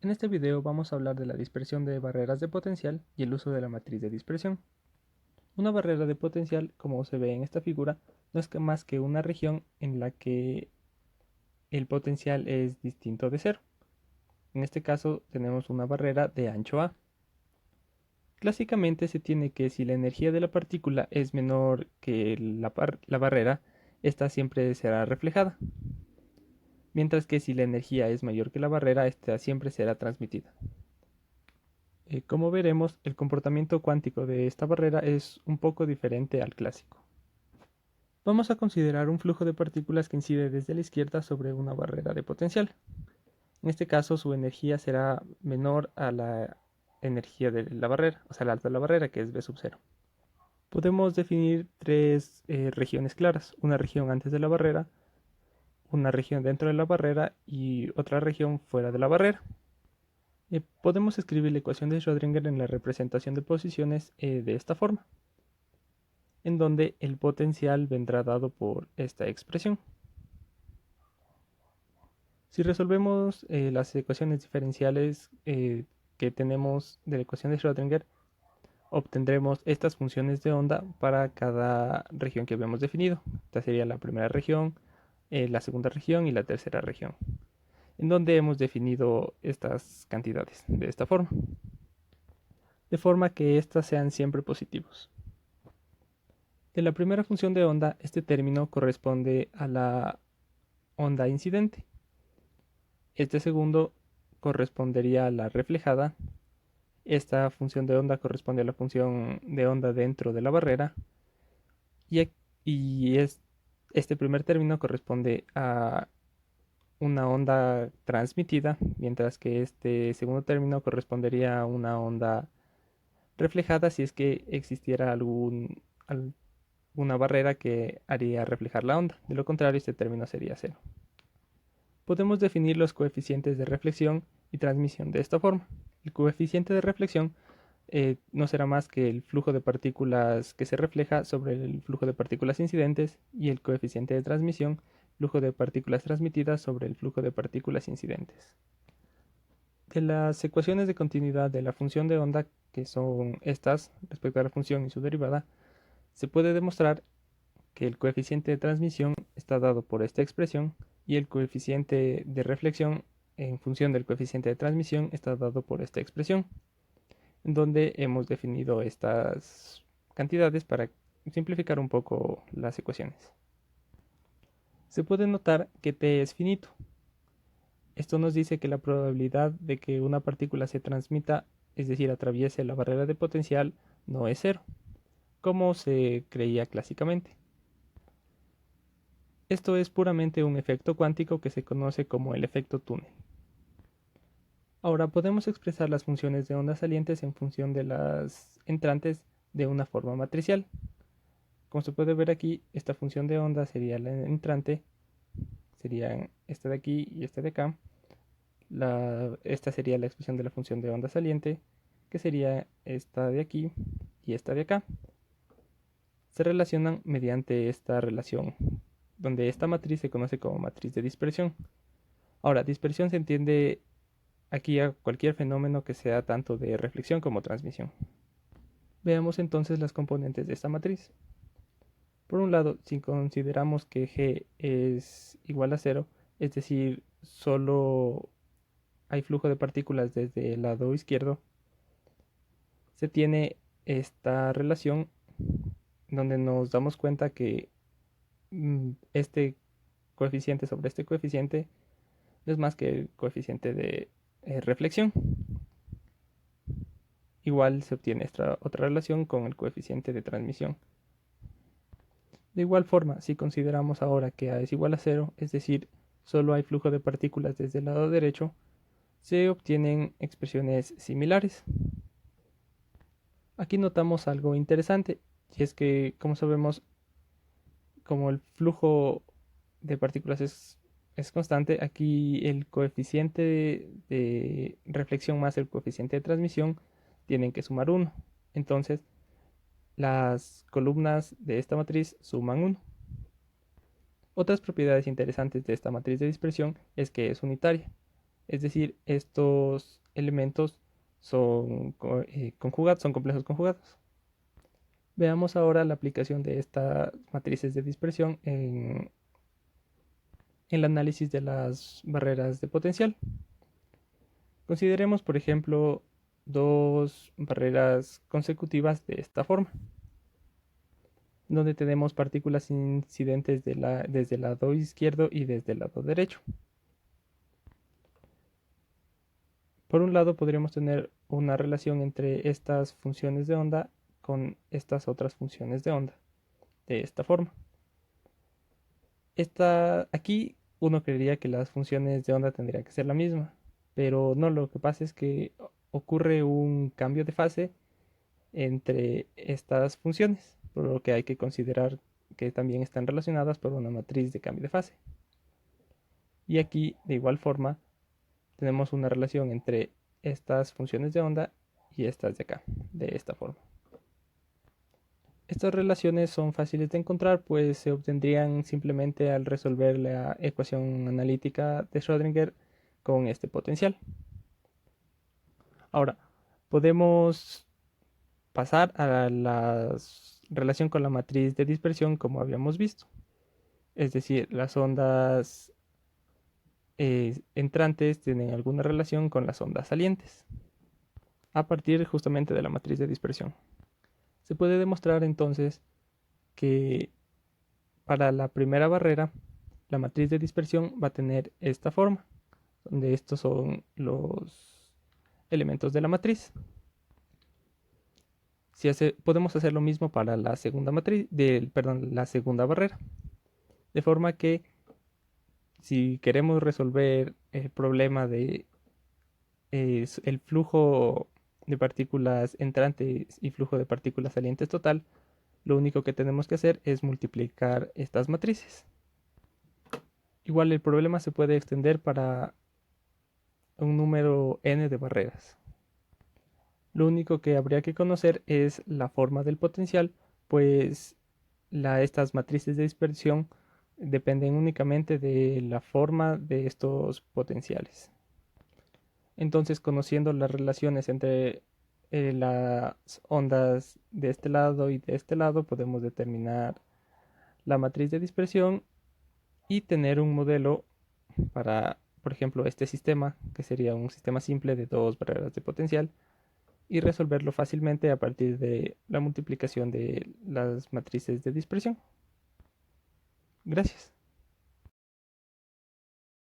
En este video vamos a hablar de la dispersión de barreras de potencial y el uso de la matriz de dispersión. Una barrera de potencial, como se ve en esta figura, no es más que una región en la que el potencial es distinto de cero. En este caso tenemos una barrera de ancho A. Clásicamente se tiene que si la energía de la partícula es menor que la barrera, esta siempre será reflejada, mientras que si la energía es mayor que la barrera, esta siempre será transmitida. Como veremos, el comportamiento cuántico de esta barrera es un poco diferente al clásico. Vamos a considerar un flujo de partículas que incide desde la izquierda sobre una barrera de potencial. En este caso, su energía será menor a la energía de la barrera, o sea, la alta de la barrera, que es B sub 0. Podemos definir tres regiones claras: una región antes de la barrera, una región dentro de la barrera y otra región fuera de la barrera. Podemos escribir la ecuación de Schrödinger en la representación de posiciones de esta forma, en donde el potencial vendrá dado por esta expresión. Si resolvemos las ecuaciones diferenciales que tenemos de la ecuación de Schrödinger, obtendremos estas funciones de onda para cada región que habíamos definido. Esta sería la primera región, la segunda región y la tercera región, en donde hemos definido estas cantidades de esta forma, de forma que éstas sean siempre positivos. En la primera función de onda, este término corresponde a la onda incidente. Este segundo correspondería a la reflejada. Esta función de onda corresponde a la función de onda dentro de la barrera. Y este primer término corresponde a una onda transmitida, mientras que este segundo término correspondería a una onda reflejada si es que existiera alguna barrera que haría reflejar la onda. De lo contrario, este término sería cero. Podemos definir los coeficientes de reflexión y transmisión de esta forma. El coeficiente de reflexión no será más que el flujo de partículas que se refleja sobre el flujo de partículas incidentes, y el coeficiente de transmisión, flujo de partículas transmitidas sobre el flujo de partículas incidentes. De las ecuaciones de continuidad de la función de onda, que son estas respecto a la función y su derivada, se puede demostrar que el coeficiente de transmisión está dado por esta expresión y el coeficiente de reflexión en función del coeficiente de transmisión está dado por esta expresión, en donde hemos definido estas cantidades para simplificar un poco las ecuaciones. Se puede notar que t es finito. Esto nos dice que la probabilidad de que una partícula se transmita, es decir, atraviese la barrera de potencial, no es cero, como se creía clásicamente. Esto es puramente un efecto cuántico que se conoce como el efecto túnel. Ahora podemos expresar las funciones de ondas salientes en función de las entrantes de una forma matricial. Como se puede ver aquí, esta función de onda sería la entrante, serían esta de aquí y esta de acá. Esta sería la expresión de la función de onda saliente, que sería esta de aquí y esta de acá. Se relacionan mediante esta relación, donde esta matriz se conoce como matriz de dispersión. Ahora, dispersión se entiende aquí a cualquier fenómeno que sea tanto de reflexión como transmisión. Veamos entonces las componentes de esta matriz. Por un lado, si consideramos que G es igual a 0, es decir, solo hay flujo de partículas desde el lado izquierdo, se tiene esta relación donde nos damos cuenta que este coeficiente sobre este coeficiente no es más que el coeficiente de reflexión. Igual se obtiene esta otra relación con el coeficiente de transmisión. De igual forma, si consideramos ahora que A es igual a 0, es decir, solo hay flujo de partículas desde el lado derecho, se obtienen expresiones similares. Aquí notamos algo interesante, y es que, como sabemos, como el flujo de partículas es constante, aquí el coeficiente de reflexión más el coeficiente de transmisión tienen que sumar 1. Entonces, las columnas de esta matriz suman 1. Otras propiedades interesantes de esta matriz de dispersión es que es unitaria. Es decir, estos elementos son conjugados, son complejos conjugados. Veamos ahora la aplicación de estas matrices de dispersión en el análisis de las barreras de potencial. Consideremos, por ejemplo, dos barreras consecutivas de esta forma, donde tenemos partículas incidentes desde el lado izquierdo y desde el lado derecho. Por un lado, podríamos tener una relación entre estas funciones de onda con estas otras funciones de onda, de esta forma. Aquí uno creería que las funciones de onda tendrían que ser la misma, pero no, lo que pasa es que ocurre un cambio de fase entre estas funciones, por lo que hay que considerar que también están relacionadas por una matriz de cambio de fase. Y aquí, de igual forma, tenemos una relación entre estas funciones de onda y estas de acá, de esta forma. Estas relaciones son fáciles de encontrar, pues se obtendrían simplemente al resolver la ecuación analítica de Schrödinger con este potencial. Ahora, podemos pasar a la relación con la matriz de dispersión como habíamos visto. Es decir, las ondas entrantes tienen alguna relación con las ondas salientes, a partir justamente de la matriz de dispersión. Se puede demostrar entonces que para la primera barrera, la matriz de dispersión va a tener esta forma, donde estos son los elementos de la matriz. Podemos hacer lo mismo para la segunda matriz, la segunda barrera. De forma que si queremos resolver el problema de el flujo de partículas entrantes y flujo de partículas salientes total, lo único que tenemos que hacer es multiplicar estas matrices. Igual el problema se puede extender para un número n de barreras. Lo único que habría que conocer es la forma del potencial, pues estas matrices de dispersión dependen únicamente de la forma de estos potenciales. Entonces, conociendo las relaciones entre las ondas de este lado y de este lado, podemos determinar la matriz de dispersión y tener un modelo para, por ejemplo, este sistema, que sería un sistema simple de dos barreras de potencial, y resolverlo fácilmente a partir de la multiplicación de las matrices de dispersión. Gracias.